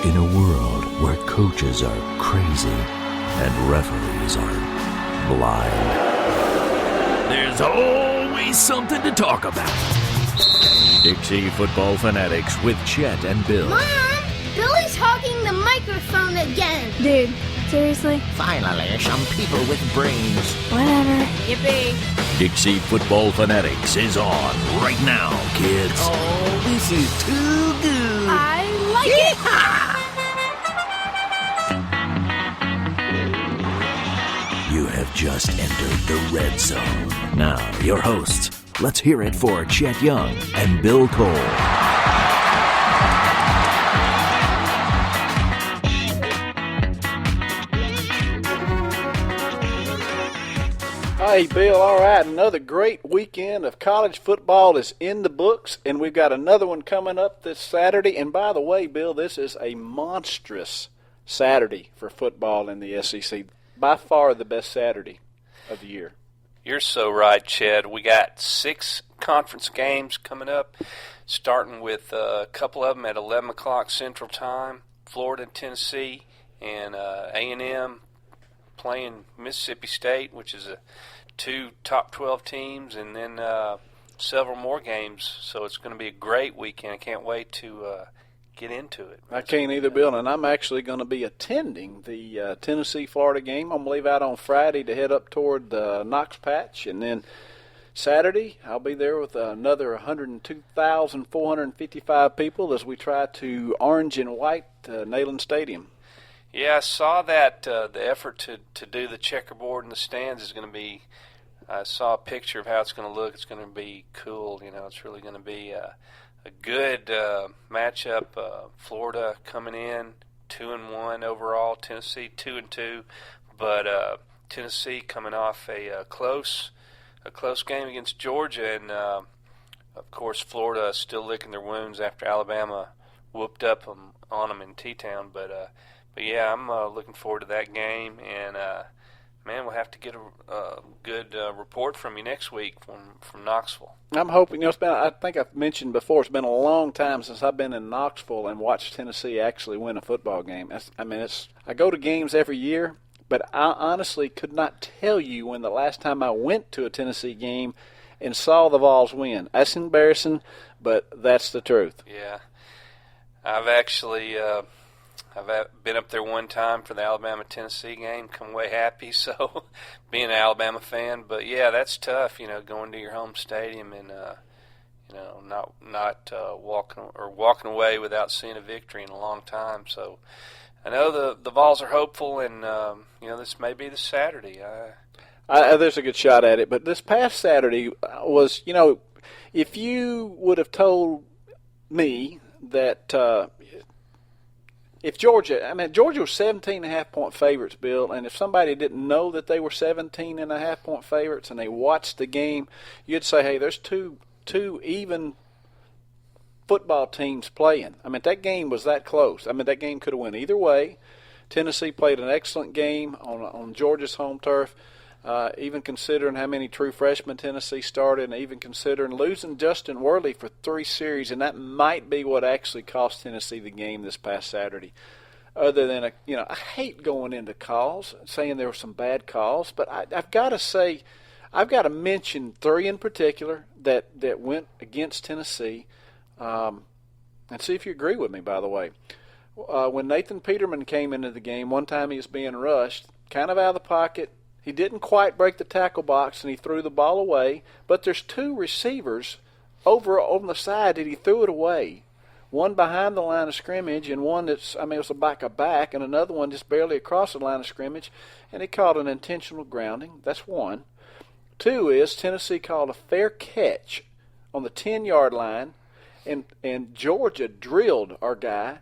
In a world where coaches are crazy and referees are blind, there's always something to talk about. Dixie Football Fanatics with Chet and Bill. Mom! Billy's hogging the microphone again. Dude, seriously? Finally, some people with brains. Whatever. Yippee. Dixie Football Fanatics is on right now, kids. Oh, this is too good. I like it. You have just entered the red zone. Now, your hosts. Let's hear it for Chet Young and Bill Cole. Hey, Bill, all right, another great weekend of college football is in the books, and we've got another one coming up this Saturday. And by the way, Bill, this is a monstrous Saturday for football in the SEC. By far the best Saturday of the year. You're so right, Chad. We got 6 conference games coming up, starting with a couple of them at 11 o'clock Central Time, Florida and Tennessee, and A&M playing Mississippi State, which is 2 top 12 teams, and then several more games. So it's going to be a great weekend. I can't wait to get into it. I can't either, Bill, and I'm actually going to be attending the Tennessee-Florida game. I'm going to leave out on Friday to head up toward the Knox Patch, and then Saturday I'll be there with another 102,455 people as we try to orange and white Neyland Stadium. Yeah, I saw that the effort to do the checkerboard in the stands is going to be, I saw a picture of how it's going to look. It's going to be cool. You know, it's really going to be a good matchup. Florida coming in 2-1 overall. Tennessee 2-2, but Tennessee coming off a close game against Georgia, and of course Florida still licking their wounds after Alabama whooped up on them in T-Town. But yeah, I'm looking forward to that game, and man, we'll have to get a good report from you next week from Knoxville. I'm hoping, I think I've mentioned before, it's been a long time since I've been in Knoxville and watched Tennessee actually win a football game. I go to games every year, but I honestly could not tell you when the last time I went to a Tennessee game and saw the Vols win. That's embarrassing, but that's the truth. Yeah. I've actually I've been up there one time for the Alabama-Tennessee game, come away happy, so being an Alabama fan. But, yeah, that's tough, going to your home stadium and, not walking away without seeing a victory in a long time. So I know the Vols are hopeful, and, this may be the Saturday. There's a good shot at it. But this past Saturday was, if you would have told me that if Georgia was 17.5-point favorites, Bill, and if somebody didn't know that they were 17.5-point favorites and they watched the game, you'd say, hey, there's two even football teams playing. That game was that close. That game could have went either way. Tennessee played an excellent game on Georgia's home turf. Even considering how many true freshmen Tennessee started, and even considering losing Justin Worley for 3 series, and that might be what actually cost Tennessee the game this past Saturday. Other than, I hate going into calls, saying there were some bad calls, but I've got to mention 3 in particular that went against Tennessee, and see if you agree with me, by the way. When Nathan Peterman came into the game, one time he was being rushed, kind of out of the pocket. He didn't quite break the tackle box, and he threw the ball away. But there's 2 receivers over on the side that he threw it away. One behind the line of scrimmage, and one it was like a back, and another one just barely across the line of scrimmage. And he called an intentional grounding. That's 1. 2 is Tennessee called a fair catch on the 10-yard line, and Georgia drilled our guy.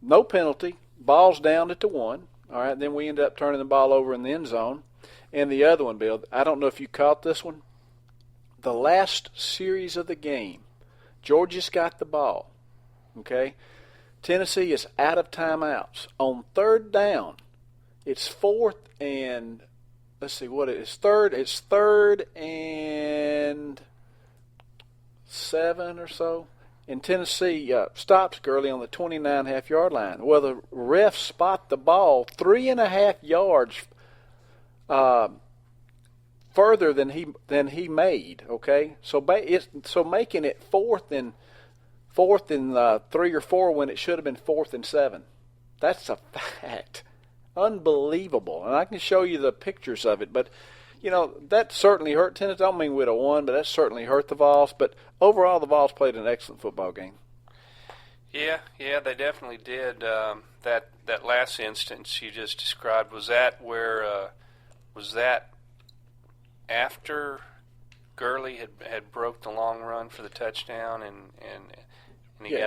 No penalty. Ball's down at the 1. All right, then we end up turning the ball over in the end zone. And the other one, Bill, I don't know if you caught this one. The last series of the game, Georgia's got the ball, okay? Tennessee is out of timeouts. On 3rd down, it's 4th and, let's see what it is, 3rd. It's 3rd and 7 or so. and Tennessee stops Gurley on the 29.5-yard line. Well, the refs spot the ball 3.5 yards further than he made. Okay, so making it fourth and 3 or 4 when it should have been 4th and 7. That's a fact. Unbelievable. And I can show you the pictures of it, but. That certainly hurt Tennessee. I don't mean we'd have won, but that certainly hurt the Vols. But overall, the Vols played an excellent football game. Yeah, they definitely did. That last instance you just described, was that after Gurley had broke the long run for the touchdown and he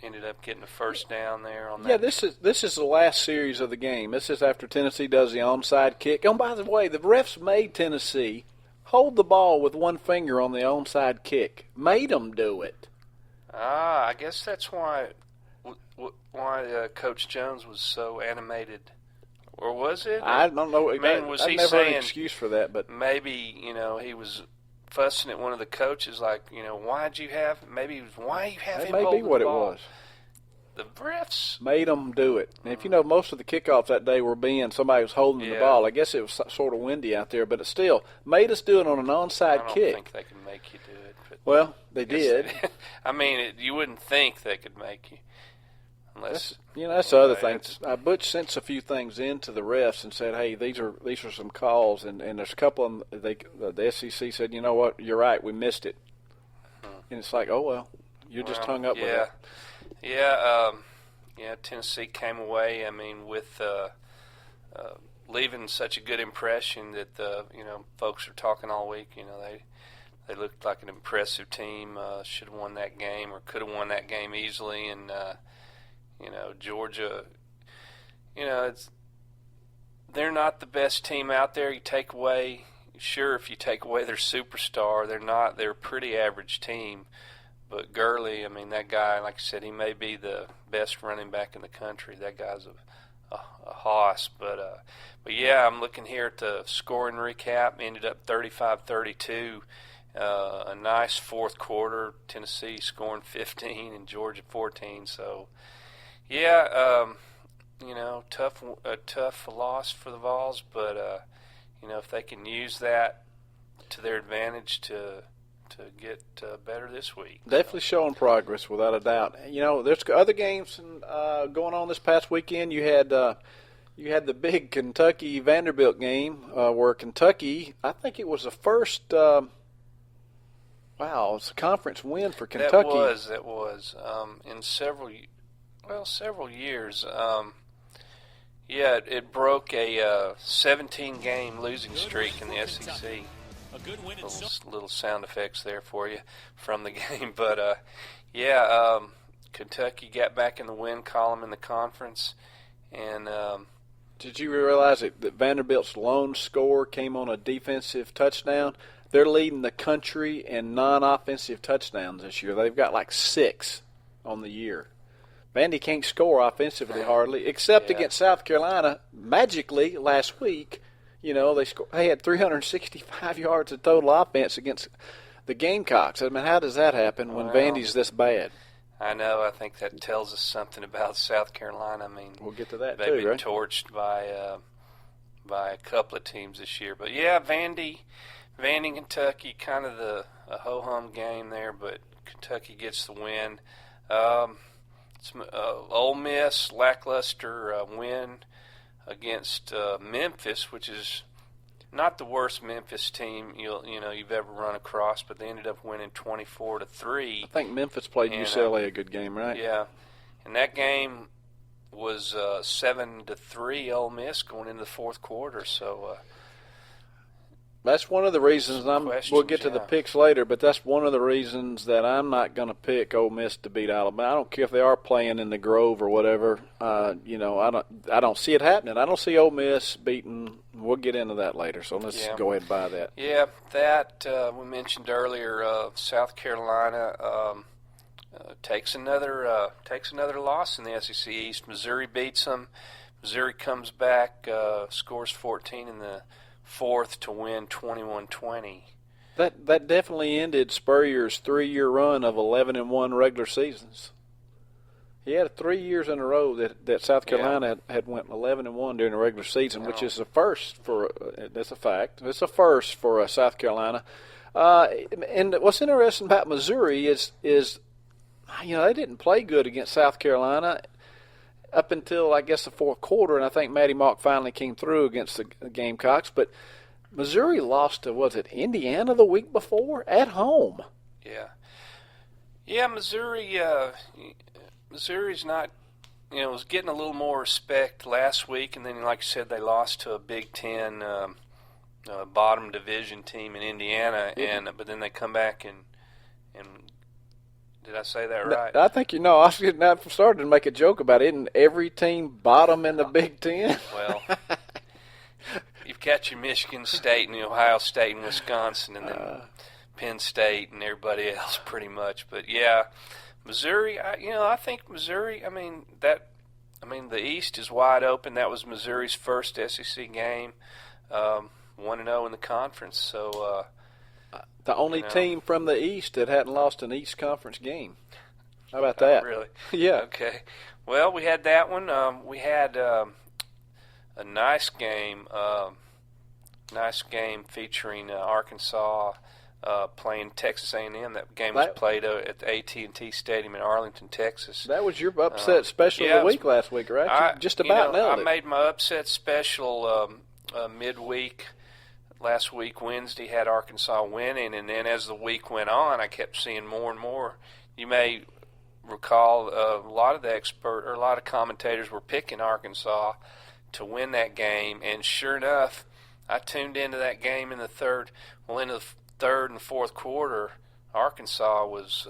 ended up getting a first down there on that? Yeah, this is the last series of the game. This is after Tennessee does the onside kick. And by the way, the refs made Tennessee hold the ball with one finger on the onside kick. Made them do it. I guess that's why Coach Jones was so animated. Or was it? I don't know. Was he never saying heard an excuse for that, but maybe he was fussing at one of the coaches, like, why you have him that may hold be what the it ball? was. The refs made them do it. And if most of the kickoffs that day were somebody was holding the ball. I guess it was sort of windy out there, but it still made us do it on an onside kick. I don't think they can make you do it. But well, they did. I mean, you wouldn't think they could make you. Unless, that's the other thing. Butch sent a few things into the refs and said, "Hey, these are some calls," and there's a couple of them. The SEC said, "You know what? You're right. We missed it." And it's like, oh well, you're just hung up with it. Yeah. Tennessee came away. I mean, with leaving such a good impression that folks are talking all week. They looked like an impressive team. Should have won that game or could have won that game easily, and. Georgia, they're not the best team out there. If you take away their superstar, they're a pretty average team. But Gurley, I mean, that guy, like I said, he may be the best running back in the country. That guy's a hoss. But yeah, I'm looking here at the scoring recap. Ended up 35-32. A nice fourth quarter. Tennessee scoring 15 and Georgia 14. So. Yeah, a tough loss for the Vols, but if they can use that to their advantage to get better this week. Definitely showing progress, without a doubt. There's other games going on this past weekend. You had the big Kentucky Vanderbilt game where Kentucky, I think it was the first. It's a conference win for Kentucky. That was in several years. It broke a 17-game losing streak in the SEC. Little sound effects there for you from the game. But, Kentucky got back in the win column in the conference. And did you realize that Vanderbilt's lone score came on a defensive touchdown? They're leading the country in non-offensive touchdowns this year. They've got like 6 on the year. Vandy can't score offensively hardly, except against South Carolina. Magically, last week, they had 365 yards of total offense against the Gamecocks. I mean, how does that happen when Vandy's this bad? I know. I think that tells us something about South Carolina. I mean, we'll get to that they've been torched by a couple of teams this year. But yeah, Vandy, Kentucky, kind of a ho-hum game there, but Kentucky gets the win. Ole Miss, lackluster win against Memphis, which is not the worst Memphis team you've ever run across, but they ended up winning 24-3. I think Memphis played UCLA a good game, right? Yeah, and that game was 7-3 Ole Miss going into the fourth quarter. So that's one of the reasons we'll get to the picks later, but that's one of the reasons that I'm not going to pick Ole Miss to beat Alabama. I don't care if they are playing in the Grove or whatever. I don't see it happening. I don't see Ole Miss beating. We'll get into that later, so let's go ahead and buy that. Yeah, that we mentioned earlier. South Carolina takes another loss in the SEC East. Missouri beats them. Missouri comes back, scores 14 in the fourth to win 21-20. That definitely ended Spurrier's 3-year run of 11-1 regular seasons. He had 3 years in a row that South Carolina had went 11-1 during the regular season, which is a first for. That's a fact. It's a first for South Carolina. And what's interesting about Missouri is they didn't play good against South Carolina up until I guess the fourth quarter, and I think Matty Mock finally came through against the Gamecocks. But Missouri lost to Indiana the week before at home. Yeah, Missouri's not, was getting a little more respect last week, and then, like you said, they lost to a Big Ten bottom division team in Indiana, but then they come back and did I say that right? I think I started to make a joke about it. Isn't every team bottom in the Big Ten? Well, you've got your Michigan State and the Ohio State and Wisconsin, and then Penn State and everybody else pretty much. But yeah. Missouri, I think Missouri, the East is wide open. That was Missouri's first SEC game, 1-0 in the conference. So the only team from the East that hadn't lost an East Conference game. How about that? Really? Yeah. Okay. Well, we had that one. We had a nice game featuring Arkansas playing Texas A&M. That game was played at the AT&T Stadium in Arlington, Texas. That was your upset special of the week last week, right? You just about nailed it. I made my upset special midweek. Last week, Wednesday, had Arkansas winning, and then as the week went on, I kept seeing more and more. You may recall a lot of commentators were picking Arkansas to win that game, and sure enough, I tuned into that game in the third and fourth quarter. Arkansas was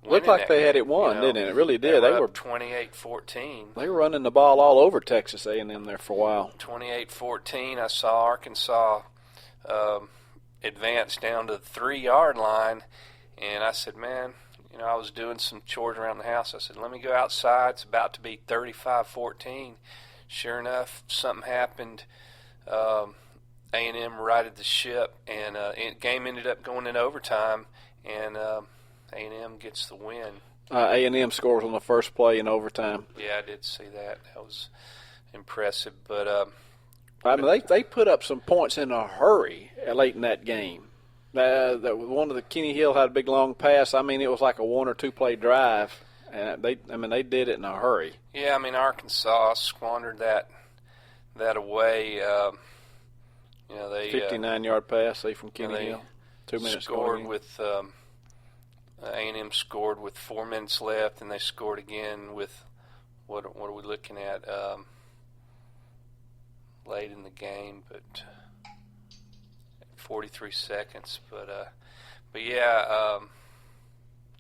looked like they had it won, didn't it? It really did. They were 28-14. They were running the ball all over Texas A&M there for a while. 28-14. I saw Arkansas advance down to the 3-yard line, and I said, man, I was doing some chores around the house. I said, let me go outside. It's about to be 35-14. Sure enough, something happened. A&M righted the ship, and the game ended up going in overtime, and A&M gets the win. A&M scores on the first play in overtime. Yeah, I did see that. That was impressive. But they put up some points in a hurry late in that game. One of the Kenny Hill had a big long pass. It was like a 1 or 2 play drive, and they did it in a hurry. Yeah, Arkansas squandered that away. They 59-yard pass from Kenny Hill. 2 minutes scored with. A&M scored with 4 minutes left, and they scored again with what are we looking at? Late in the game, but 43 seconds. But yeah,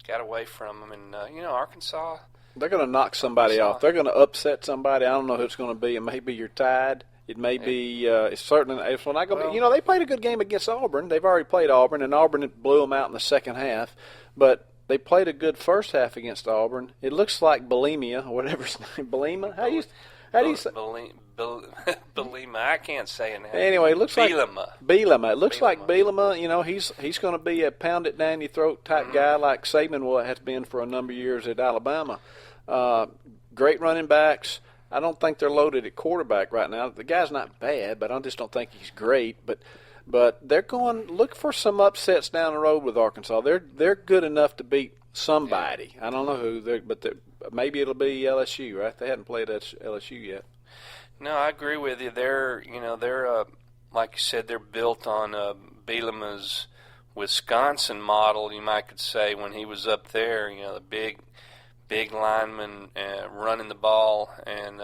got away from them, and Arkansas. They're going to knock somebody off. They're going to upset somebody. I don't know who it's going to be. It may be your Tide. It may be. It's certainly. It's not going to be. They played a good game against Auburn. They've already played Auburn, and Auburn blew them out in the second half. But they played a good first half against Auburn. It looks like bulimia or whatever his name. Bulima? How do you say? Bulima. I can't say it now. Anyway, it looks Bielema. Bielema. It looks like Bielema. He's going to be a pound it down your throat type guy like Saban has been for a number of years at Alabama. Great running backs. I don't think they're loaded at quarterback right now. The guy's not bad, but I just don't think he's great. But they're going look for some upsets down the road with Arkansas. They're good enough to beat somebody. I don't know who, but maybe it'll be LSU, right? They hadn't played LSU yet. No, I agree with you. They're like you said, they're built on Bielema's Wisconsin model. You might could say when he was up there. The big linemen running the ball, and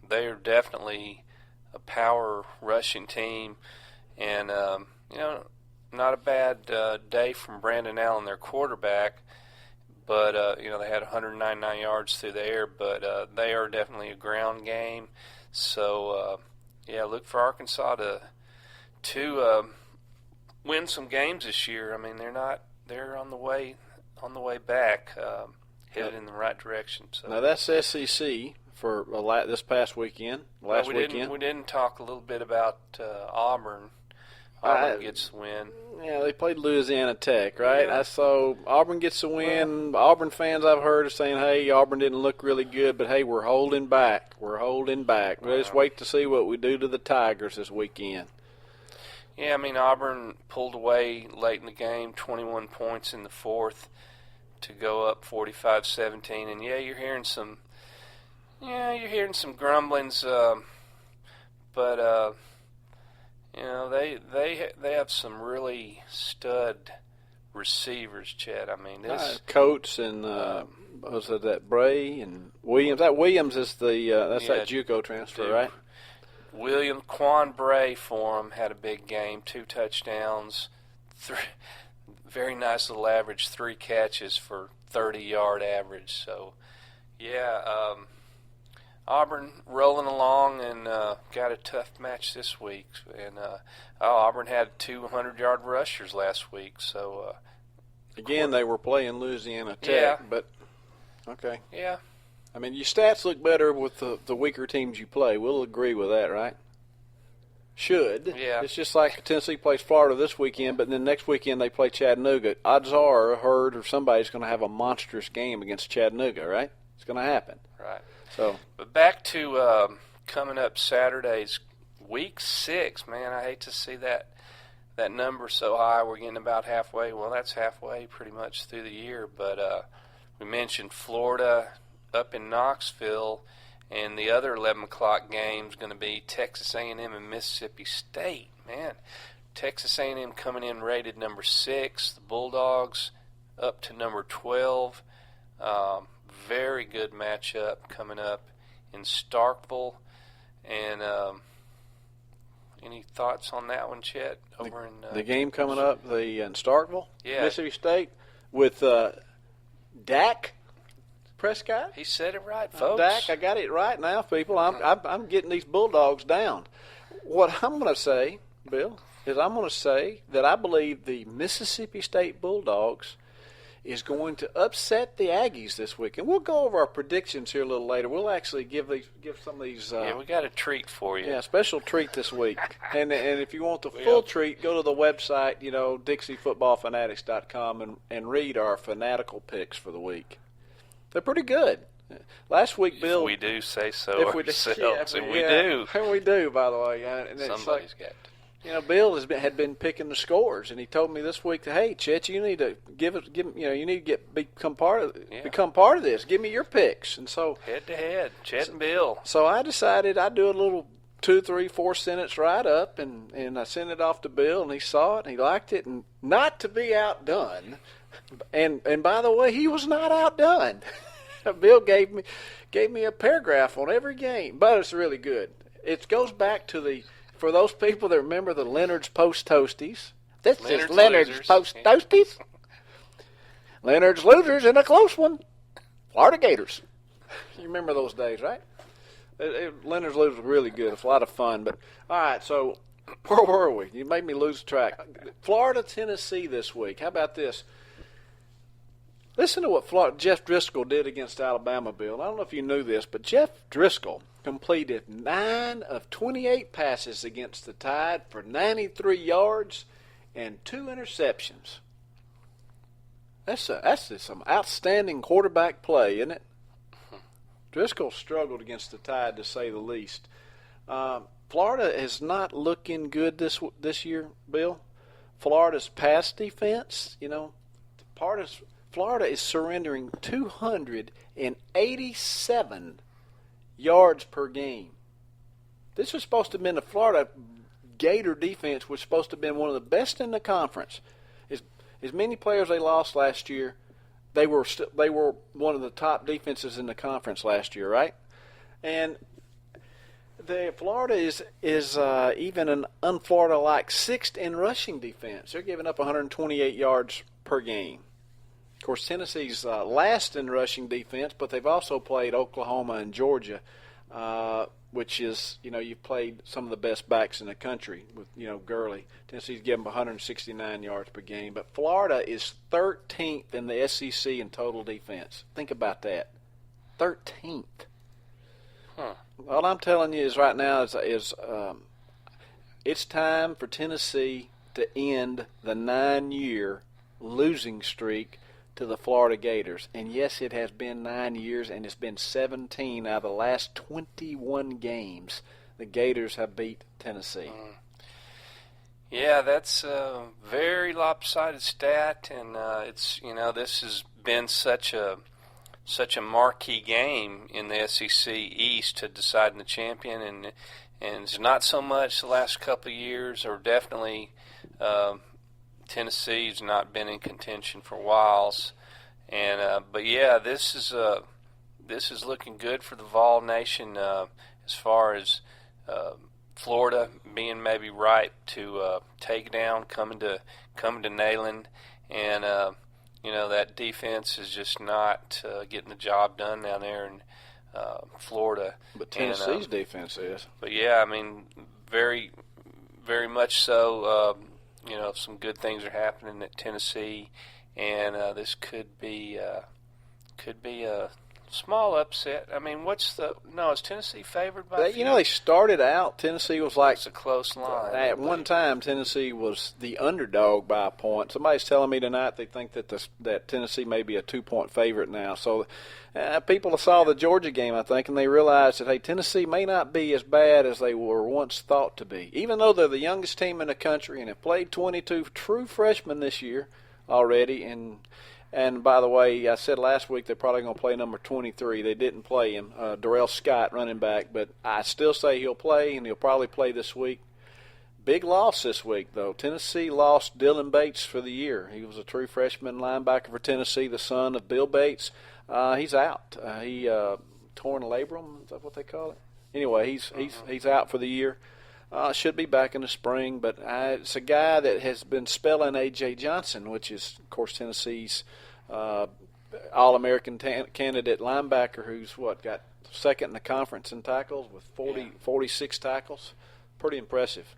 they are definitely a power rushing team. And not a bad day from Brandon Allen, their quarterback. But they had 199 yards through the air. But they are definitely a ground game. So look for Arkansas to win some games this year. They're on the way back. Headed in the right direction. So. Now that's SEC for this past weekend. We didn't talk a little bit about Auburn. Auburn gets the win. Yeah, they played Louisiana Tech, right? Yeah. So Auburn gets the win. Auburn fans I've heard are saying, hey, Auburn didn't look really good, but, hey, we're holding back. We're holding back. We'll just wait to see what we do to the Tigers this weekend. Yeah, I mean, Auburn pulled away late in the game, 21 points in the fourth to go up 45-17. And, yeah, you're hearing some grumblings, but you know, they have some really stud receivers, Chet. I mean, this Coates and was it that Bray and Williams? That Williams is that's that JUCO transfer, right? Quan Bray for him had a big game, 2 touchdowns, very nice little average, 3 catches for 30-yard average. So, yeah, Auburn rolling along and got a tough match this week. And Auburn had 200-yard rushers last week. So again, they were playing Louisiana Tech, yeah. But okay. Yeah. I mean, your stats look better with the weaker teams you play. We'll agree with that, right? Should. Yeah. It's just like Tennessee plays Florida this weekend, but then next weekend they play Chattanooga. Odds are, Hurd or somebody's going to have a monstrous game against Chattanooga, right? It's going to happen. Right. So, but back to coming up Saturday's week 6, man. I hate to see that number so high. We're getting about halfway. Well, that's halfway pretty much through the year. But we mentioned Florida up in Knoxville, and the other 11 o'clock game is going to be Texas A&M and Mississippi State. Man, Texas A&M coming in rated number 6. The Bulldogs up to number 12. Very good matchup coming up in Starkville. And any thoughts on that one, Chet? Over in the game coming up, in Starkville, yeah. Mississippi State, with Dak Prescott. He said it right, folks. Dak, I got it right now, people. I'm getting these Bulldogs down. What I'm going to say, Bill, is I'm going to say that I believe the Mississippi State Bulldogs is going to upset the Aggies this week. And we'll go over our predictions here a little later. We'll actually give some of these. Yeah, we got a treat for you. Yeah, special treat this week. and if you want the full treat, go to the website, DixieFootballFanatics.com and read our fanatical picks for the week. They're pretty good. Last week, Bill. If we do say so ourselves, and we do. And we do, by the way. And somebody's got to. Bill had been picking the scores, and he told me this week that, hey, Chet, you need to become part of this. Give me your picks, and so head to head, Chet and Bill. So I decided I'd do a little 2, 3, 4 sentence write up, and I sent it off to Bill, and he saw it, and he liked it, and not to be outdone. And by the way, he was not outdone. Bill gave me a paragraph on every game, but it's really good. It goes back to for those people that remember the Leonard's Post Toasties. This is Leonard's Post Toasties. Leonard's Losers in a close one. Florida Gators. You remember those days, right? Leonard's Losers was really good. It's a lot of fun. But all right, so where were we? You made me lose track. Florida, Tennessee this week. How about this? Listen to what Jeff Driscoll did against Alabama, Bill. I don't know if you knew this, but Jeff Driscoll completed 9 of 28 passes against the Tide for 93 yards and 2 interceptions. That's just some outstanding quarterback play, isn't it? Driscoll struggled against the Tide, to say the least. Florida is not looking good this year, Bill. Florida's pass defense, Florida is surrendering 287 yards per game. This was supposed to have been the Florida Gator defense, was supposed to have been one of the best in the conference. As many players they lost last year, they were one of the top defenses in the conference last year, right? And Florida is even an un-Florida-like 6th in rushing defense. They're giving up 128 yards per game. Of course, Tennessee's last in rushing defense, but they've also played Oklahoma and Georgia, which is, you've played some of the best backs in the country with, Gurley. Tennessee's given 169 yards per game. But Florida is 13th in the SEC in total defense. Think about that. 13th. Huh. All I'm telling you is right now is It's time for Tennessee to end the 9-year losing streak to the Florida Gators. And yes, it has been 9 years, and it's been 17 out of the last 21 games the Gators have beat Tennessee. Yeah, that's a very lopsided stat, and it's this has been such a marquee game in the SEC East to deciding the champion, and it's not so much the last couple of years, or definitely Tennessee's not been in contention for whiles, and but yeah, this is looking good for the Vol Nation as far as Florida being maybe ripe to take down, coming to Neyland, and that defense is just not getting the job done down there in Florida. But Tennessee's defense is. But yeah, I mean, very, very much so. Some good things are happening at Tennessee, and this could be a small upset. I mean, is Tennessee favored by? They started out. Tennessee was like it's a close line. At one time, Tennessee was the underdog by a point. Somebody's telling me tonight they think that Tennessee may be a 2-point favorite now. So people saw the Georgia game, I think, and they realized that, hey, Tennessee may not be as bad as they were once thought to be. Even though they're the youngest team in the country and have played 22 true freshmen this year already, and by the way, I said last week they're probably going to play number 23. They didn't play him, Darrell Scott, running back, but I still say he'll play, and he'll probably play this week. Big loss this week, though. Tennessee lost Dylan Bates for the year. He was a true freshman linebacker for Tennessee, the son of Bill Bates. He's out. He torn labrum, is that what they call it? Anyway, he's out for the year. Should be back in the spring, but it's a guy that has been spelling A.J. Johnson, which is, of course, Tennessee's All-American candidate linebacker who's, got second in the conference in tackles with 46 tackles. Pretty impressive.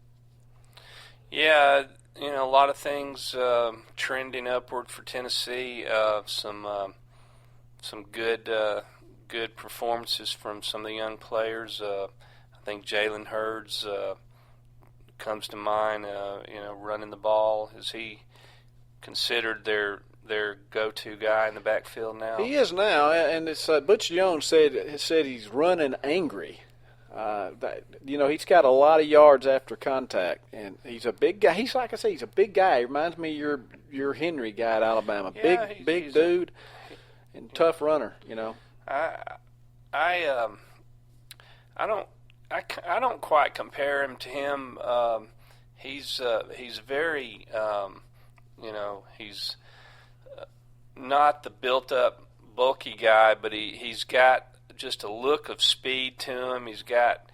Yeah, a lot of things trending upward for Tennessee. Some good performances from some of the young players. I think Jalen Hurds comes to mind, running the ball. Is he considered their go-to guy in the backfield now? He is now, and it's Butch Jones said he's running angry. He's got a lot of yards after contact, and he's a big guy. He's like I say, he's a big guy. He reminds me of your Henry guy at Alabama. Yeah, big dude, and tough runner. I don't quite compare him to him. He's very, he's not the built-up, bulky guy, but he's got just a look of speed to him. He's got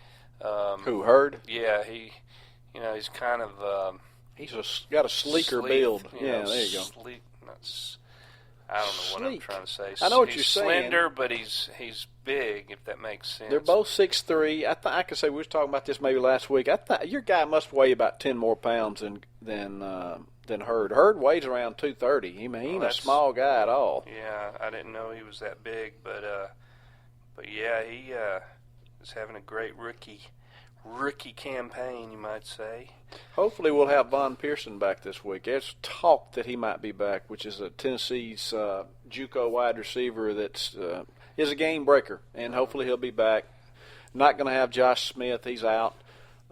who Hurd? Yeah, he's kind of he's got a sleeker build. Yeah, there you go. Sleek. I don't know what I'm trying to say. I know what he's you're saying. Slender, but he's big, if that makes sense. They're both 6'3". I could say we were talking about this maybe last week. I thought your guy must weigh about 10 more pounds than Hurd. Hurd weighs around 230. He ain't a small guy at all. Yeah, I didn't know he was that big, but yeah, he is having a great rookie campaign, you might say. Hopefully we'll have Von Pearson back this week. There's talk that he might be back, which is a Tennessee's JUCO wide receiver that's is a game breaker, and hopefully he'll be back. Not going to have Josh Smith. He's out.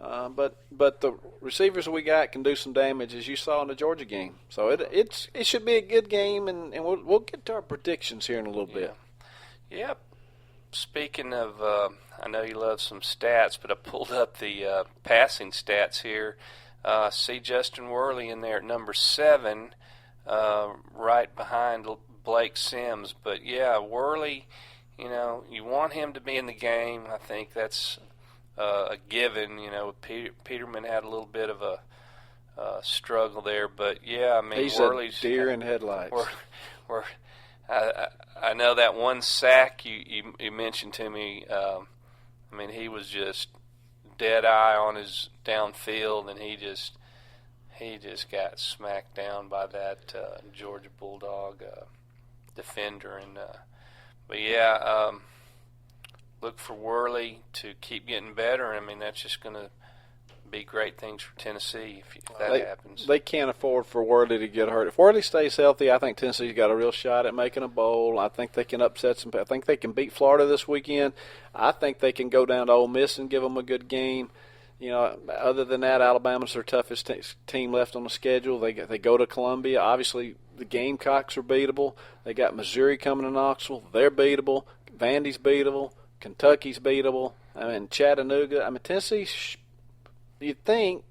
But the receivers we got can do some damage, as you saw in the Georgia game. So it should be a good game, and we'll get to our predictions here in a little bit. Yep. Speaking of, I know you love some stats, but I pulled up the passing stats here. See Justin Worley in there at number 7, right behind Blake Sims. But yeah, Worley, you want him to be in the game. I think that's a given. Peterman had a little bit of a struggle there, but yeah, I mean, he's Worley's a deer in headlights. I know that one sack you mentioned to me. I mean, he was just dead eye on his downfield, and he just got smacked down by that Georgia Bulldog defender. And but yeah, look for Worley to keep getting better. I mean, that's just going to be great things for Tennessee if that happens. They can't afford for Worley to get hurt. If Worley stays healthy, I think Tennessee's got a real shot at making a bowl. I think they can upset some. I think they can beat Florida this weekend. I think they can go down to Ole Miss and give them a good game. You know, other than that, Alabama's their toughest team left on the schedule. They go to Columbia. Obviously, the Gamecocks are beatable. They got Missouri coming to Knoxville. They're beatable. Vandy's beatable. Kentucky's beatable. I mean, Chattanooga. I mean, Tennessee, you'd think,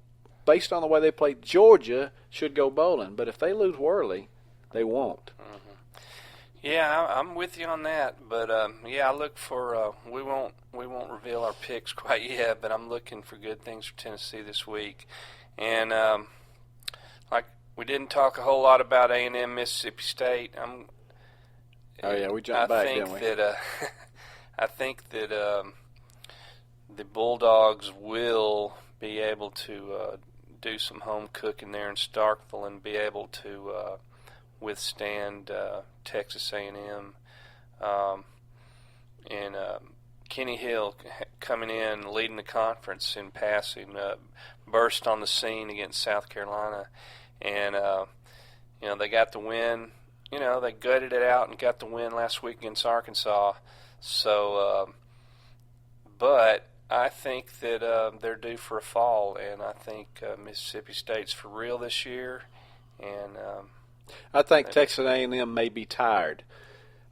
based on the way they played Georgia, should go bowling. But if they lose Worley, they won't. Mm-hmm. Yeah, I'm with you on that. But I look for we won't reveal our picks quite yet, but I'm looking for good things for Tennessee this week. And like we didn't talk a whole lot about A&M Mississippi State. We jumped back, didn't we? I think that the Bulldogs will be able to do some home cooking there in Starkville and be able to withstand Texas A&M. And Kenny Hill coming in, leading the conference in passing, burst on the scene against South Carolina. And, they got the win. They gutted it out and got the win last week against Arkansas. So, but I think that they're due for a fall, and I think Mississippi State's for real this year. And I think Texas A&M may be tired.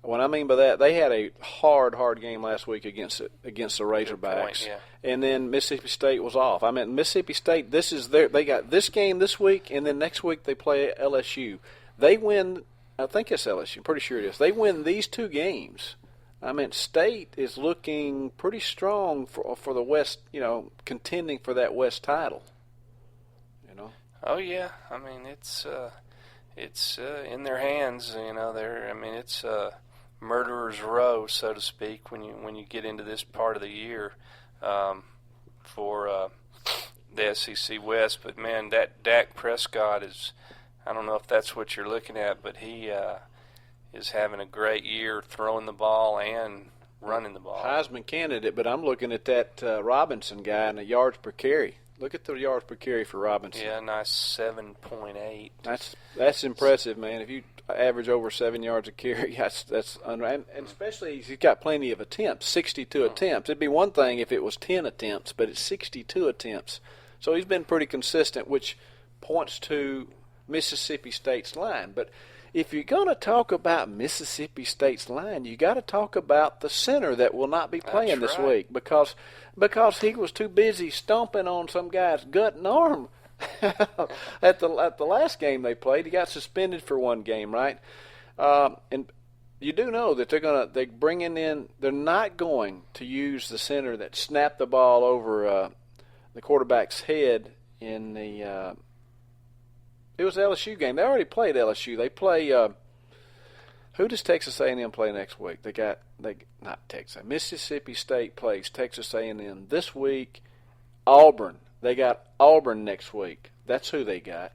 What I mean by that, they had a hard game last week against the Razorbacks, and then Mississippi State was off. I mean, Mississippi State, they got this game this week, and then next week they play LSU. They win. I think it's LSU. I'm pretty sure it is. They win these two games. I mean, State is looking pretty strong for the West, contending for that West title. Oh yeah, I mean it's in their hands. It's murderer's row, so to speak, when you get into this part of the year for the SEC West. But man, that Dak Prescott is. I don't know if that's what you're looking at, but he is having a great year throwing the ball and running the ball. Heisman candidate, but I'm looking at that Robinson guy and the yards per carry. Look at the yards per carry for Robinson. Yeah, nice 7.8. That's impressive, man. If you average over 7 yards a carry, that's and especially he's got plenty of attempts, 62 attempts. It'd be one thing if it was 10 attempts, but it's 62 attempts. So he's been pretty consistent, which points to Mississippi State's line. But if you're going to talk about Mississippi State's line, you got to talk about the center that will not be playing this week because he was too busy stomping on some guy's gut and arm at the last game they played. He got suspended for one game, right? And you do know that they're not going to use the center that snapped the ball over the quarterback's head in the it was the LSU game. They already played LSU. They play who does Texas A&M play next week? Not Texas. Mississippi State plays Texas A&M this week. Auburn. They got Auburn next week. That's who they got.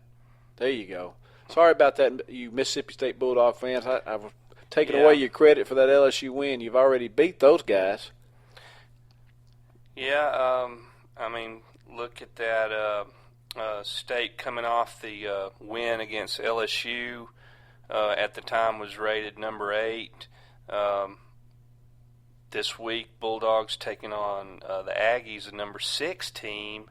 There you go. Sorry about that, you Mississippi State Bulldog fans. I was taking away your credit for that LSU win. You've already beat those guys. Yeah, look at that State coming off the win against LSU. At the time was rated number 8. This week, Bulldogs taking on the Aggies, the number 6 team.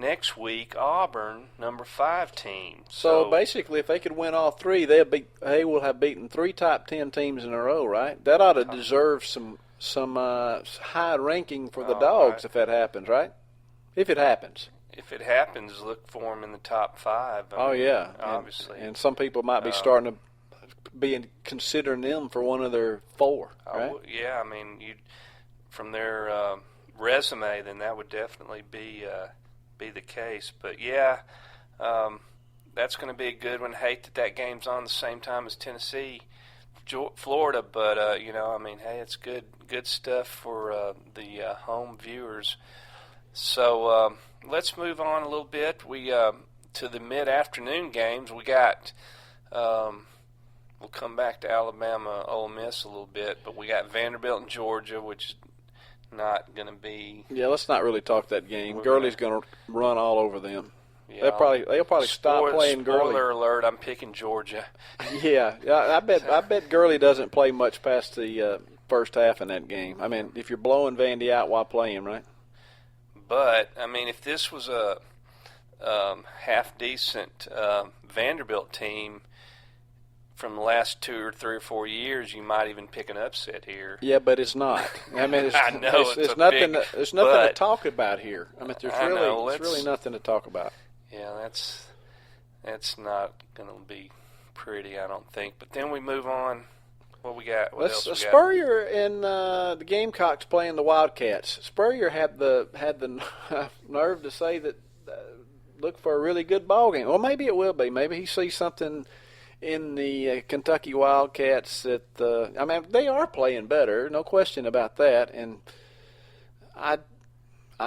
Next week, Auburn, number 5 team. So basically, if they could win all 3, they will have beaten 3 top 10 teams in a row, right? That ought to deserve some high ranking for the Dogs if that happens, right? If it happens. If it happens, look for them in the top 5. Obviously. And some people might be starting to be considering them for one of their 4, right? From their resume, then that would definitely be the case. But that's going to be a good one. Hate that game's on the same time as Tennessee, Florida, but hey, it's good stuff for the home viewers. So let's move on a little bit. We to the mid-afternoon games. We got. We'll come back to Alabama, Ole Miss a little bit, but we got Vanderbilt and Georgia, which is not going to be. Yeah, let's not really talk that game. Gurley's going to run all over them. Yeah, they'll probably stop playing Gurley. Spoiler alert! I'm picking Georgia. Yeah, I bet Gurley doesn't play much past the first half in that game. I mean, if you're blowing Vandy out while playing, right? But I mean, if this was a half decent Vanderbilt team from the last 2 or 3 or 4 years, you might even pick an upset here. Yeah, but it's not. I mean, it's, I know it's nothing. There's nothing to talk about here. I mean, there's really nothing to talk about. Yeah, that's not going to be pretty, I don't think. But then we move on. What we got? What else we got? Spurrier and the Gamecocks playing the Wildcats. Spurrier had the nerve to say that look for a really good ball game. Well, maybe it will be. Maybe he sees something in the Kentucky Wildcats that I mean, they are playing better, no question about that. And I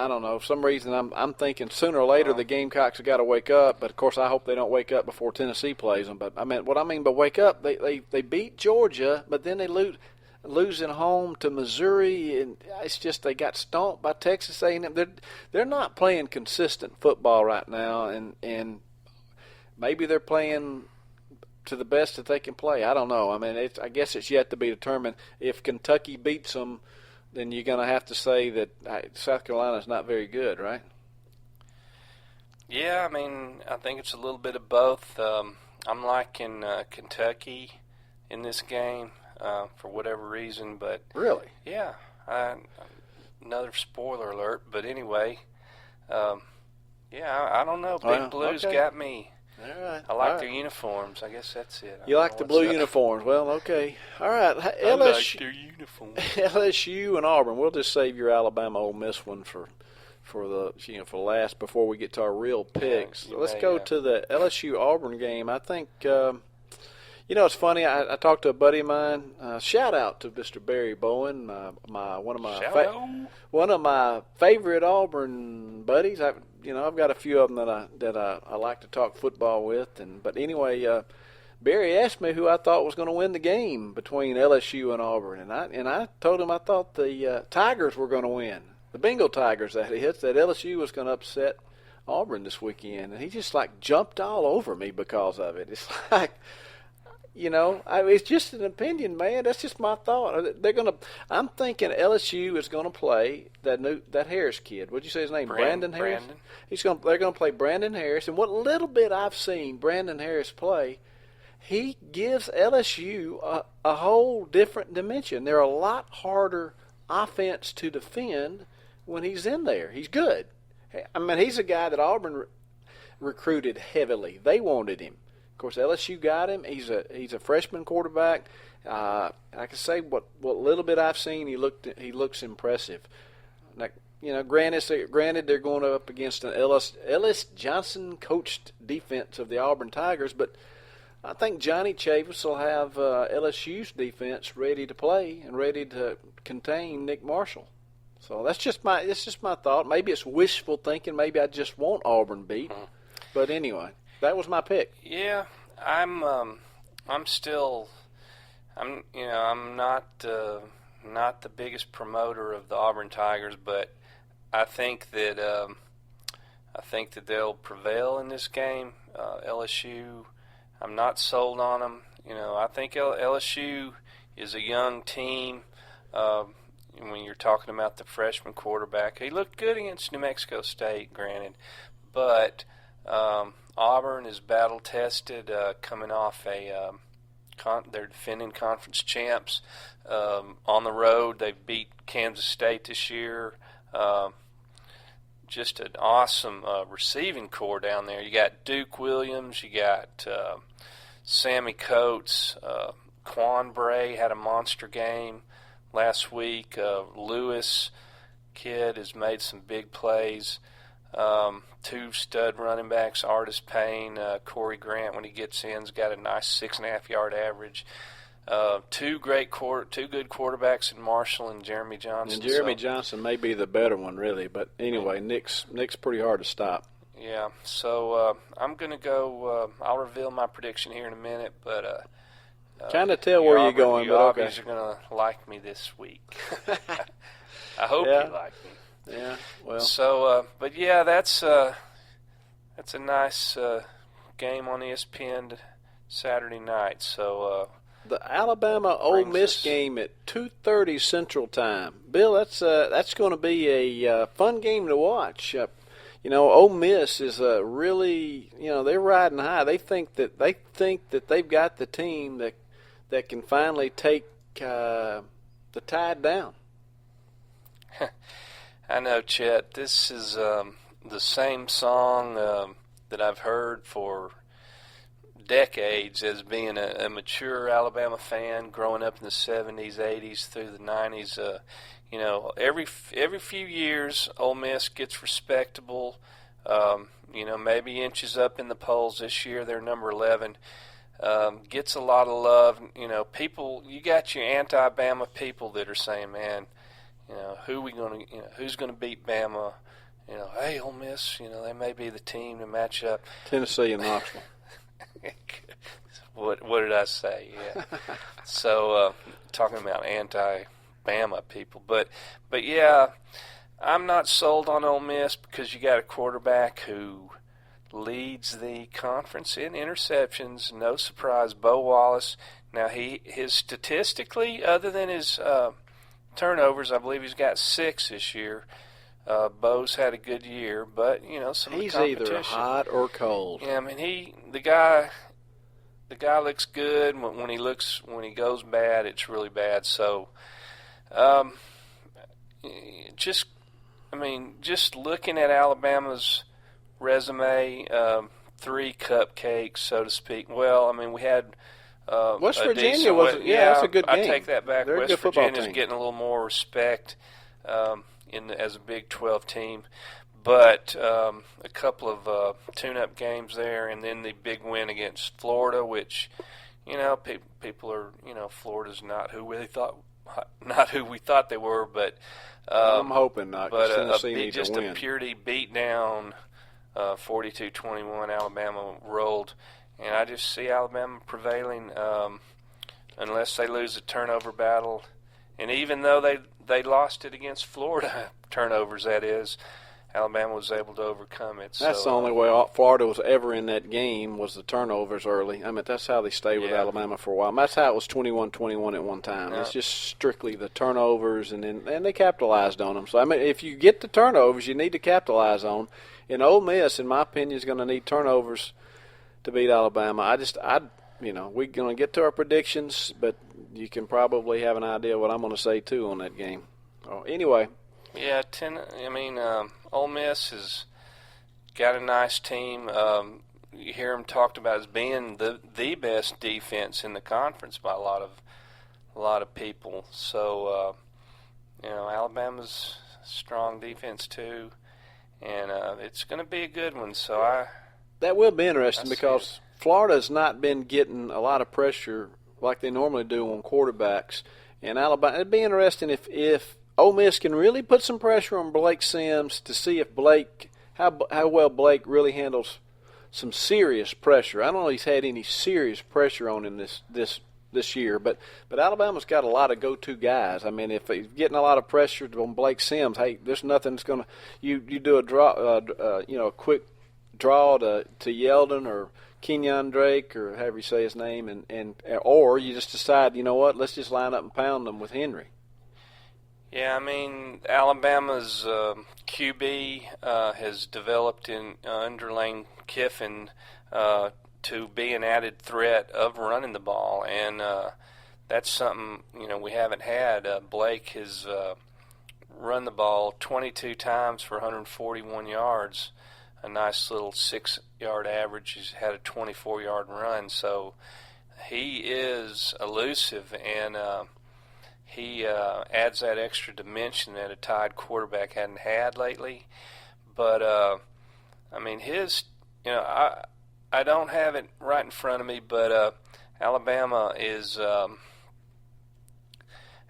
don't know. For some reason, I'm thinking sooner or later the Gamecocks have got to wake up. But of course, I hope they don't wake up before Tennessee plays them. But what I mean by wake up, they beat Georgia, but then they losing home to Missouri, and it's just they got stomped by Texas A&M. They're not playing consistent football right now, and maybe they're playing to the best that they can play. I don't know. I mean, I guess it's yet to be determined. If Kentucky beats them, then you're going to have to say that South Carolina's not very good, right? Yeah, I mean, I think it's a little bit of both. I'm liking Kentucky in this game for whatever reason, but really, yeah. Another spoiler alert, but anyway, yeah, I don't know. Big Blues got me. All right. I like their uniforms. I guess that's it. You like the blue uniforms? Well, okay. All right. I like their uniforms. LSU and Auburn. We'll just save your Alabama Ole Miss one for last before we get to our real picks. Yeah, Let's go to the LSU Auburn game. I think it's funny. I talked to a buddy of mine. Shout out to Mr. Barry Bowen, one of my favorite Auburn buddies. I've got a few of them that I like to talk football with. But anyway, Barry asked me who I thought was going to win the game between LSU and Auburn, and I told him I thought the Tigers were going to win, the Bengal Tigers. That LSU was going to upset Auburn this weekend, and he just jumped all over me because of it. It's like. It's just an opinion, man. That's just my thought. I'm thinking LSU is gonna play that Harris kid. What'd you say his name? Brandon Harris. They're gonna play Brandon Harris. And what little bit I've seen Brandon Harris play, he gives LSU a whole different dimension. They're a lot harder offense to defend when he's in there. He's good. I mean, he's a guy that Auburn recruited heavily. They wanted him. Of course, LSU got him. He's a freshman quarterback. I can say what little bit I've seen, he looks impressive. Granted, they're going up against an Ellis Johnson coached defense of the Auburn Tigers, but I think Johnny Chavis will have LSU's defense ready to play and ready to contain Nick Marshall. So that's just my thought. Maybe it's wishful thinking. Maybe I just want Auburn beat. But anyway. That was my pick. Yeah, I'm not the biggest promoter of the Auburn Tigers, but I think that they'll prevail in this game. LSU, I'm not sold on them. I think LSU is a young team. When you're talking about the freshman quarterback, he looked good against New Mexico State, granted, but. Auburn is battle-tested, coming off they're defending conference champs. On the road, they beat Kansas State this year. Just an awesome receiving core down there. You got Duke Williams, you got Sammy Coates, Quan Bray had a monster game last week. Lewis kid has made some big plays. 2 stud running backs, Artis Payne, Corey Grant, when he gets in, has got a nice 6.5-yard average. 2 good quarterbacks in Marshall and Jeremy Johnson. And Jeremy Johnson may be the better one, really. But anyway, Nick's pretty hard to stop. Yeah, so I'm going to go I'll reveal my prediction here in a minute, but kind of tell where you're going, but okay. Auburns are going to like me this week. I hope Yeah. you like me. Yeah, well. So, but yeah, that's a nice game on ESPN Saturday night. So The Alabama Ole brings Miss us- game at 2:30 Central Time. Bill, that's going to be a fun game to watch. Ole Miss is really, they're riding high. They think that they've got the team that can finally take the Tide down. I know, Chet. This is the same song that I've heard for decades as being a mature Alabama fan, growing up in the 70s, 80s, through the 90s. Every few years, Ole Miss gets respectable. Maybe inches up in the polls. This year, they're number 11. Gets a lot of love. People. You got your anti-Bama people that are saying, "Man, who's going to beat Bama? Hey, Ole Miss. They may be the team to match up." Tennessee and Knoxville. What did I say? Yeah. So talking about anti-Bama people, but yeah, I'm not sold on Ole Miss because you got a quarterback who leads the conference in interceptions. No surprise, Bo Wallace. Now his statistically, other than his turnovers, I believe he's got 6 this year. Bo's had a good year, but some He's of the competition. either hot or cold. Yeah, I mean the guy looks good. When he goes bad, it's really bad. So, just looking at Alabama's resume, 3 cupcakes, so to speak. Well, I mean, we had West a Virginia decent was, that's a good I game. take that back. They're a West good football Virginia's team. getting a little more respect as a Big 12 team. But a couple of tune-up games there, and then the big win against Florida, which, people are, Florida's not who we thought they were, but I'm hoping not. 'Cause But Tennessee needs just to win. a purity beatdown, 42-21. Alabama rolled, and I just see Alabama prevailing unless they lose a turnover battle. And even though they lost it against Florida, turnovers that is, Alabama was able to overcome it. That's so, the only way Florida was ever in that game was the turnovers early. I mean, that's how they stayed with Alabama for a while. That's how it was 21-21 at one time. Yeah. It's just strictly the turnovers, and they capitalized on them. So, I mean, if you get the turnovers, you need to capitalize on. And Ole Miss, in my opinion, is going to need turnovers to beat Alabama. We're going to get to our predictions, but you can probably have an idea what I'm going to say, too, on that game. Anyway. Yeah, Ole Miss has got a nice team. You hear them talked about as being the best defense in the conference by a lot of people. So, Alabama's strong defense too, and it's going to be a good one. So that will be interesting because Florida's not been getting a lot of pressure like they normally do on quarterbacks, and Alabama. It'd be interesting if Ole Miss can really put some pressure on Blake Sims to see if how well Blake really handles some serious pressure. I don't know if he's had any serious pressure on him this year, but Alabama's got a lot of go-to guys. I mean, if he's getting a lot of pressure on Blake Sims, hey, there's nothing that's going to you do a draw, a quick draw to Yeldon or Kenyon Drake or however you say his name, or you just decide, let's just line up and pound them with Henry. Yeah, I mean, Alabama's QB has developed under Lane Kiffin to be an added threat of running the ball, and that's something we haven't had. Blake has run the ball 22 times for 141 yards, a nice little 6-yard average. He's had a 24-yard run, so he is elusive, and he adds that extra dimension that a Tide quarterback hadn't had lately. But, I mean, I don't have it right in front of me, but Alabama is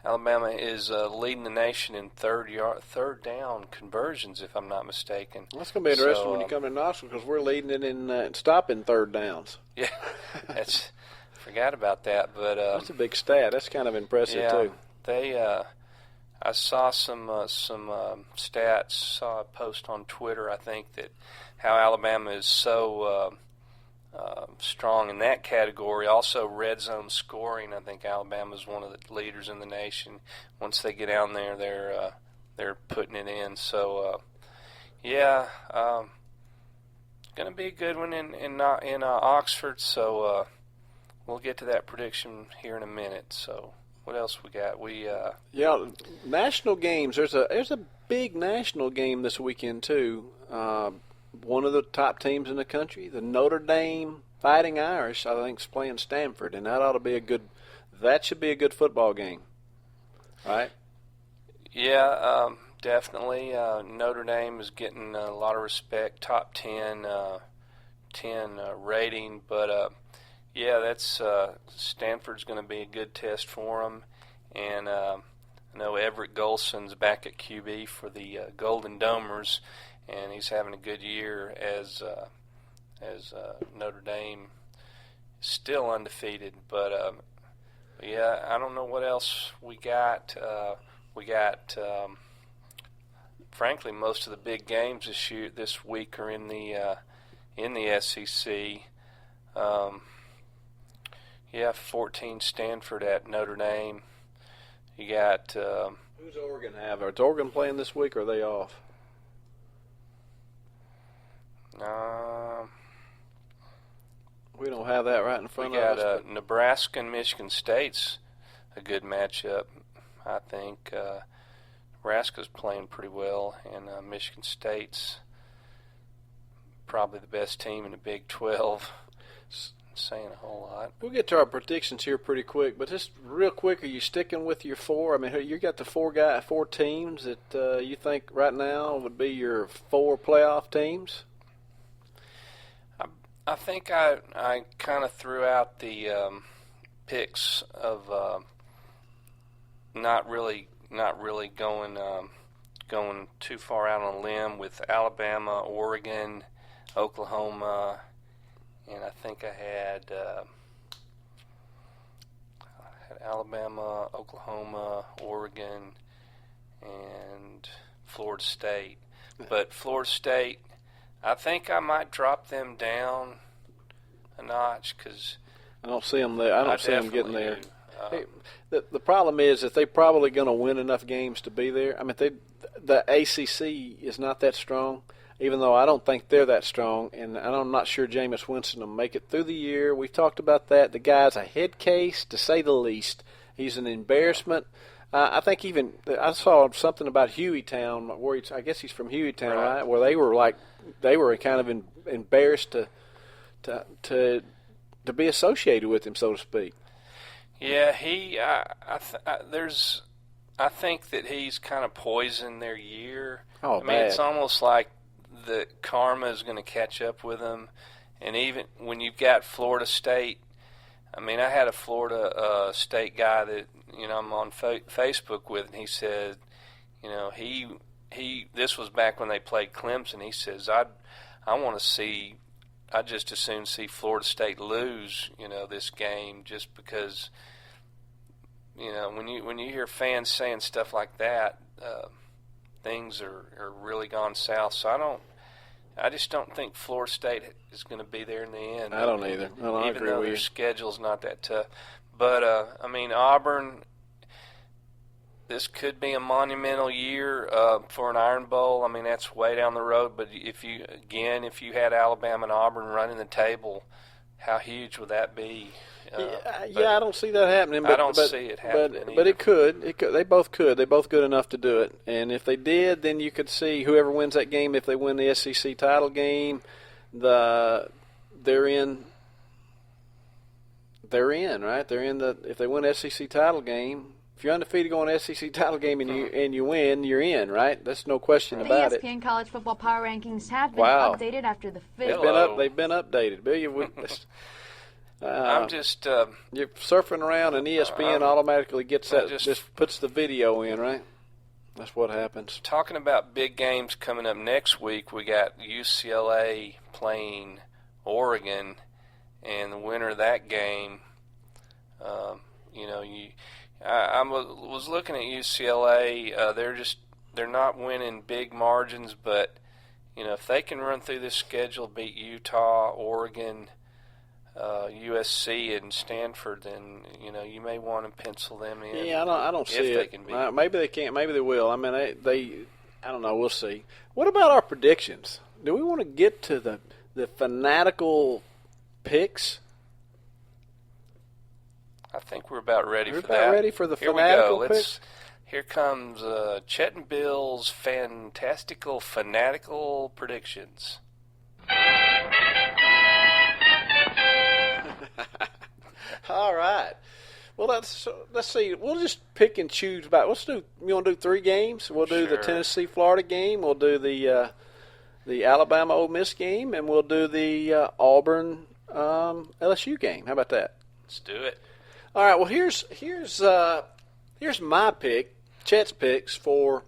leading the nation in third down conversions, if I'm not mistaken. That's going to be interesting when you come to Knoxville because we're leading it in stopping third downs. Yeah, that's Forgot about that, but that's a big stat. That's kind of impressive too. They, I saw some stats. Saw a post on Twitter. I think that how Alabama is so strong in that category. Also, red zone scoring. I think Alabama is one of the leaders in the nation. Once they get down there, they're putting it in. So, going to be a good one in Oxford. So we'll get to that prediction here in a minute. So what else we got? National games. There's a big national game this weekend too. One of the top teams in the country, the Notre Dame Fighting Irish, I think, is playing Stanford, and that should be a good football game, right? Yeah, definitely. Notre Dame is getting a lot of respect, top 10 rating, but that's Stanford's going to be a good test for them, and I know Everett Golson's back at QB for the Golden Domers, and he's having a good year as Notre Dame is still undefeated. But I don't know what else we got. Frankly, most of the big games this week are in the SEC. 14 Stanford at Notre Dame. You got who's Oregon have? Is Oregon playing this week, or are they off? We don't have that right in front of us. We got Nebraska and Michigan State's a good matchup. I think Nebraska's playing pretty well, and Michigan State's probably the best team in the Big 12. Saying a whole lot. We'll get to our predictions here pretty quick, but just real quick, are you sticking with your four? I mean, you got the four teams that you think right now would be your four playoff teams? I think I kind of threw out the picks of not really going too far out on a limb with Alabama, Oregon, Oklahoma, and I think I had Alabama, Oklahoma, Oregon, and Florida State. But Florida State, I think I might drop them down a notch because I don't see them there. I don't see them getting there. The problem is that they're probably going to win enough games to be there. I mean, the ACC is not that strong, even though I don't think they're that strong, and I'm not sure Jameis Winston will make it through the year. We've talked about that. The guy's a head case, to say the least. He's an embarrassment. I think I saw something about Hueytown, where I guess he's from Hueytown, right? Where they were kind of embarrassed to be associated with him, so to speak. Yeah, I think that he's kind of poisoned their year. Oh, I mean, bad. It's almost like the karma is going to catch up with him. And even when you've got Florida State, I mean, I had a Florida State guy that I'm on Facebook with, and he said, this was back when they played Clemson. He says, I'd just as soon see Florida State lose, this game, just because, when you hear fans saying stuff like that, things are really gone south. So I just don't think Florida State is going to be there in the end. I don't either. I even agree though with their you. schedule's not that tough. But Auburn, this could be a monumental year for an Iron Bowl. I mean, that's way down the road. But if you had Alabama and Auburn running the table, how huge would that be? I don't see that happening. But, I don't see it happening. But it could. They both could. They're both good enough to do it. And if they did, then you could see whoever wins that game. If they win the SEC title game, they're in. Right? If they win the SEC title game. If you're undefeated going to SEC title game and you win, you're in, right? That's no question about it. The ESPN College Football Power Rankings have been updated after the fifth. They've been updated. Bill, I'm just you're surfing around, and ESPN automatically gets that. Just puts the video in, right? That's what happens. Talking about big games coming up next week, we got UCLA playing Oregon, and the winner of that game I was looking at UCLA. They're not winning big margins, but if they can run through this schedule, beat Utah, Oregon, USC, and Stanford, then you may want to pencil them in. Yeah, I don't see it. They can beat maybe they can't. Maybe they will. I mean, I don't know. We'll see. What about our predictions? Do we want to get to the fanatical picks? I think we're about ready for that. We're about ready for the Here fanatical we go. picks? Here comes Chet and Bill's fantastical fanatical predictions. All right. Well, let's see. We'll just pick and choose about. You want to do 3 games? We'll do the Sure. Tennessee-Florida game. We'll do the Alabama-Ole Miss game, and we'll do the Auburn LSU game. How about that? Let's do it. All right. Well, here's my pick, Chet's picks for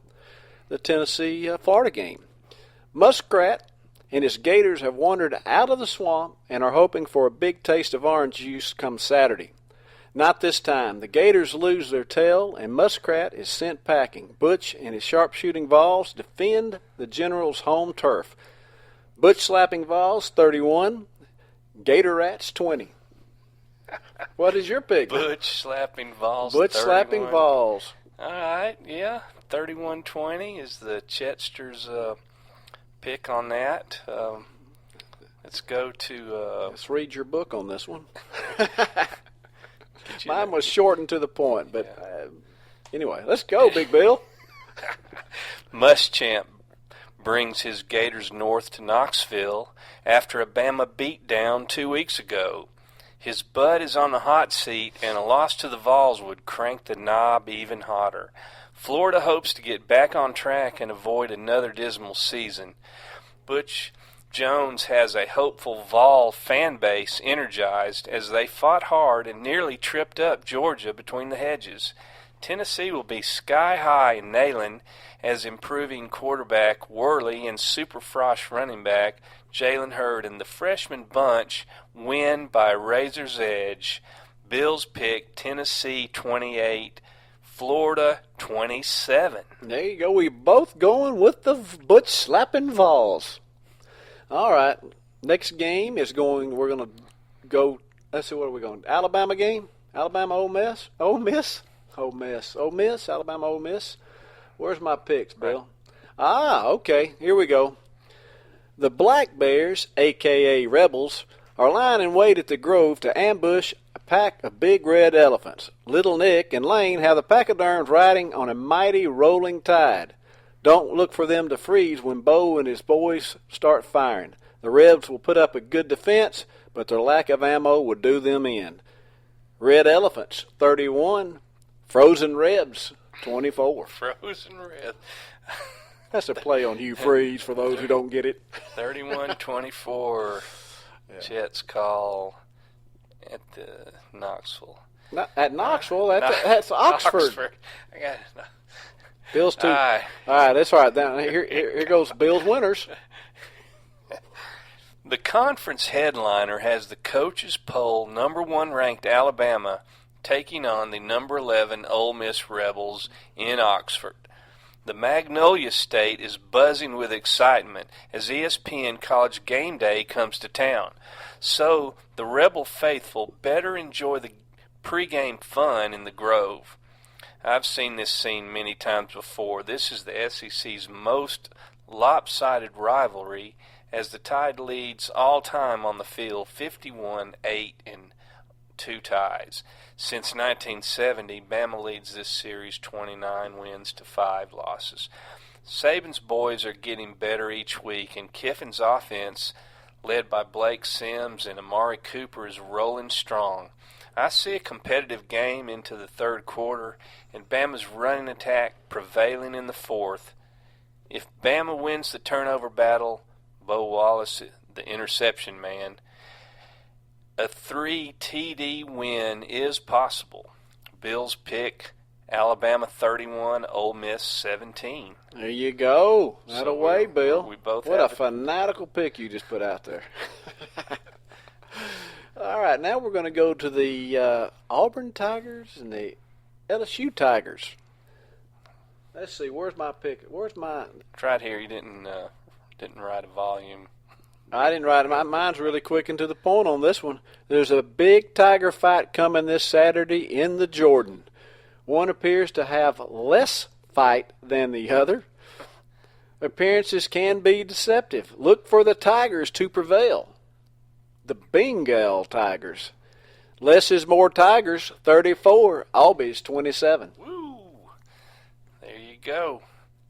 the Tennessee-Florida game. Muskrat and his Gators have wandered out of the swamp and are hoping for a big taste of orange juice come Saturday. Not this time. The Gators lose their tail, and Muskrat is sent packing. Butch and his sharpshooting Vols defend the Generals' home turf. Butch slapping Vols, 31. Gator Rats, 20. What is your pick? Butch slapping Vols. Butch 31. slapping Vols. All right, yeah, 31-20 is the Chetster's pick on that. Let's go to. Let's read your book on this one. Mine was shortened to the point, but anyway, let's go, Big Bill. Muschamp brings his Gators north to Knoxville after a Bama beatdown 2 weeks ago. His bud is on the hot seat, and a loss to the Vols would crank the knob even hotter. Florida hopes to get back on track and avoid another dismal season. Butch Jones has a hopeful Vol fan base energized as they fought hard and nearly tripped up Georgia between the hedges. Tennessee will be sky high in Neyland as improving quarterback Worley and super frosh running back Jalen Hurd and the freshman bunch win by razor's edge. Bills pick Tennessee 28, Florida 27. There you go. We both going with the Butch slapping Vols. All right. Next game is we're going to go, let's see, what are we going? Alabama game? Alabama, Ole Miss? Ole Miss? Ole Miss. Ole Miss? Alabama, Ole Miss? Where's my picks, Bill? Ah, okay. Here we go. The Black Bears, a.k.a. Rebels, are lying in wait at the Grove to ambush a pack of big red elephants. Little Nick and Lane have the pachyderms riding on a mighty rolling tide. Don't look for them to freeze when Bo and his boys start firing. The Rebs will put up a good defense, but their lack of ammo will do them in. Red Elephants, 31. Frozen Rebs, 24. Frozen Red. That's a play on Hugh Freeze for those who don't get it. 31-24. Yeah. Jets call at the Knoxville. Not at Knoxville, that's Oxford. I got it. Bill's two. All right, that's all right. Down here goes Bill's winners. The conference headliner has the coaches poll number 1 ranked Alabama taking on the number 11 Ole Miss Rebels in Oxford. The Magnolia State is buzzing with excitement as ESPN College Game Day comes to town. So the Rebel faithful better enjoy the pregame fun in the Grove. I've seen this scene many times before. This is the SEC's most lopsided rivalry as the Tide leads all time on the field 51-8 and 2 ties. Since 1970, Bama leads this series 29 wins to 5 losses. Saban's boys are getting better each week, and Kiffin's offense, led by Blake Sims and Amari Cooper, is rolling strong. I see a competitive game into the third quarter, and Bama's running attack prevailing in the fourth. If Bama wins the turnover battle, Bo Wallace, the interception man, a 3 TD win is possible. Bills pick Alabama 31, Ole Miss 17. There you go. That away, Bill. We both what have a fanatical pick you just put out there. All right, now we're going to go to the Auburn Tigers and the LSU Tigers. Let's see, where's my pick? Where's my... It's right here. You didn't write a volume. I didn't write it. Mine's really quick and to the point on this one. There's a big Tiger fight coming this Saturday in the Jordan. One appears to have less fight than the other. Appearances can be deceptive. Look for the Tigers to prevail. The Bengal Tigers. Less is more Tigers, 34. Aubie's 27. Woo! There you go.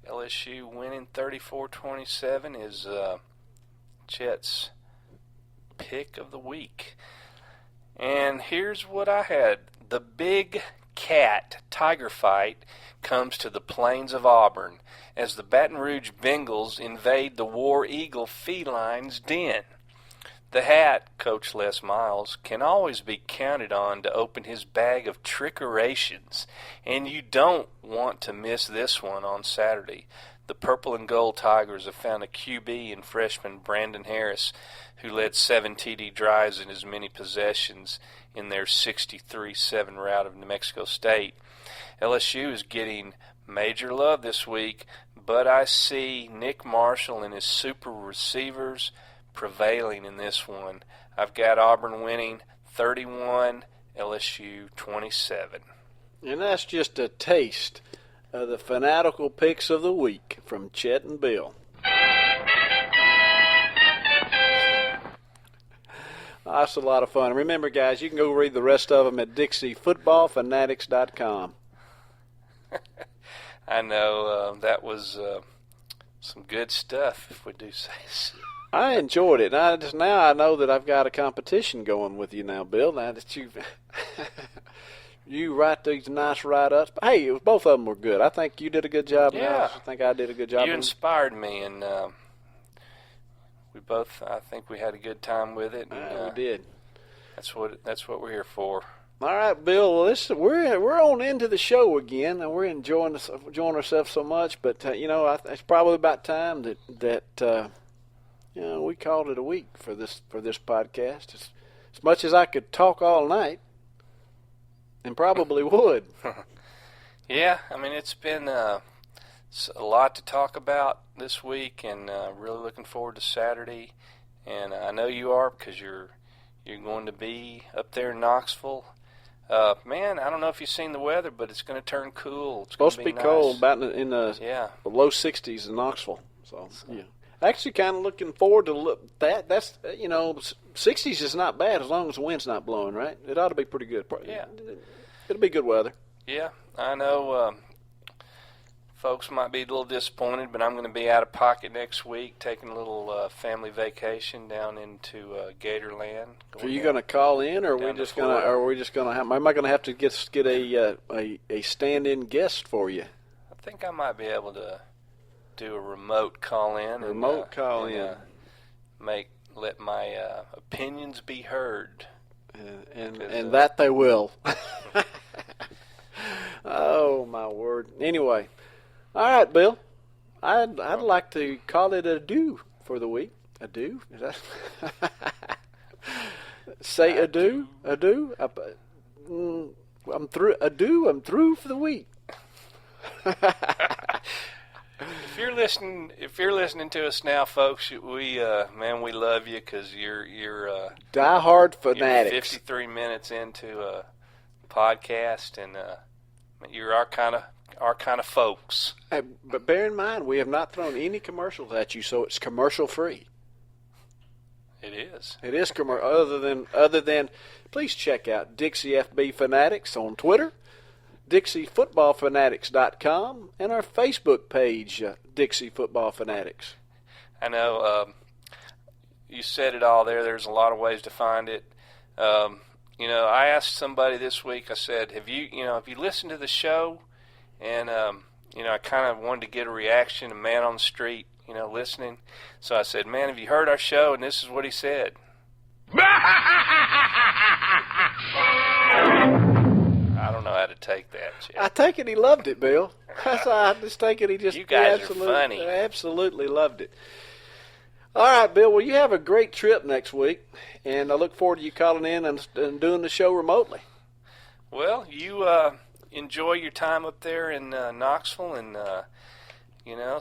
LSU winning 34-27 is Chet's pick of the week. And here's what I had. The Big Cat Tiger fight comes to the plains of Auburn as the Baton Rouge Bengals invade the War Eagle feline's den. The Hat, Coach Les Miles, can always be counted on to open his bag of trickerations, and you don't want to miss this one on Saturday. The Purple and Gold Tigers have found a QB in freshman Brandon Harris, who led 7 TD drives in his many possessions in their 63-7 rout of New Mexico State. LSU is getting major love this week, but I see Nick Marshall and his super receivers prevailing in this one. I've got Auburn winning 31, LSU 27. And that's just a taste of the fanatical picks of the week from Chet and Bill. That's a lot of fun. Remember, guys, you can go read the rest of them at DixieFootballFanatics.com. I know that was some good stuff, if we do say so. I enjoyed it. Now I know that I've got a competition going with you now, Bill. Now that you write these nice write-ups. But hey, both of them were good. I think you did a good job. Yeah. I think I did a good job. You inspired me, and we both. I think we had a good time with it. And, we did. That's what we're here for. All right, Bill. Listen, we're on into the show again, and we're enjoying ourselves so much. But it's probably about time that we called it a week for this podcast. As much as I could talk all night, and probably would. Yeah, I mean it's been a lot to talk about this week, and really looking forward to Saturday. And I know you are, because you're going to be up there in Knoxville. Man, I don't know if you've seen the weather, but it's going to turn cool. It's supposed to be nice. cold, about in the low 60s in Knoxville. So yeah. Actually, kind of looking forward to that. That's 60s is not bad as long as the wind's not blowing, right? It ought to be pretty good. Yeah, it'll be good weather. Yeah, I know. Folks might be a little disappointed, but I'm going to be out of pocket next week, taking a little family vacation down into Gatorland. Are you going to call in, or are we just going to? Or are we just going to have? Am I going to have to get a stand-in guest for you? I think I might be able to do a remote call in. Let my opinions be heard. And that they will. Oh my word! Anyway, all right, Bill. I'd like to call it a do for the week. A do? Is that? Say adieu. Adieu. I'm through. Adieu. I'm through for the week. If you're listening to us now, folks, we love you, because you're diehard fanatics. You're 53 minutes into a podcast, and you're our kind of folks. Hey, but bear in mind, we have not thrown any commercials at you, so it's commercial free. It is. It is commercial. Other than, please check out Dixie FB Fanatics on Twitter, DixieFootballFanatics.com, and our Facebook page, Dixie Football Fanatics. I know you said it all there. There's a lot of ways to find it. I asked somebody this week, I said, have you listened to the show? And, I kind of wanted to get a reaction, a man on the street, listening. So I said, man, have you heard our show? And this is what he said. I don't know how to take that, Chip. I take it he loved it, Bill. I just take it he just you guys are funny. Absolutely loved it. All right, Bill. Well, you have a great trip next week, and I look forward to you calling in and doing the show remotely. Well, you enjoy your time up there in Knoxville, and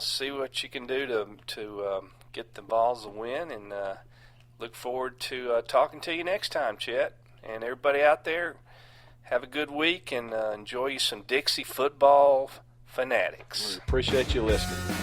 see what you can do to get the Vols a win, and look forward to talking to you next time, Chet. And everybody out there, have a good week, and enjoy you some Dixie Football Fanatics. We appreciate you listening.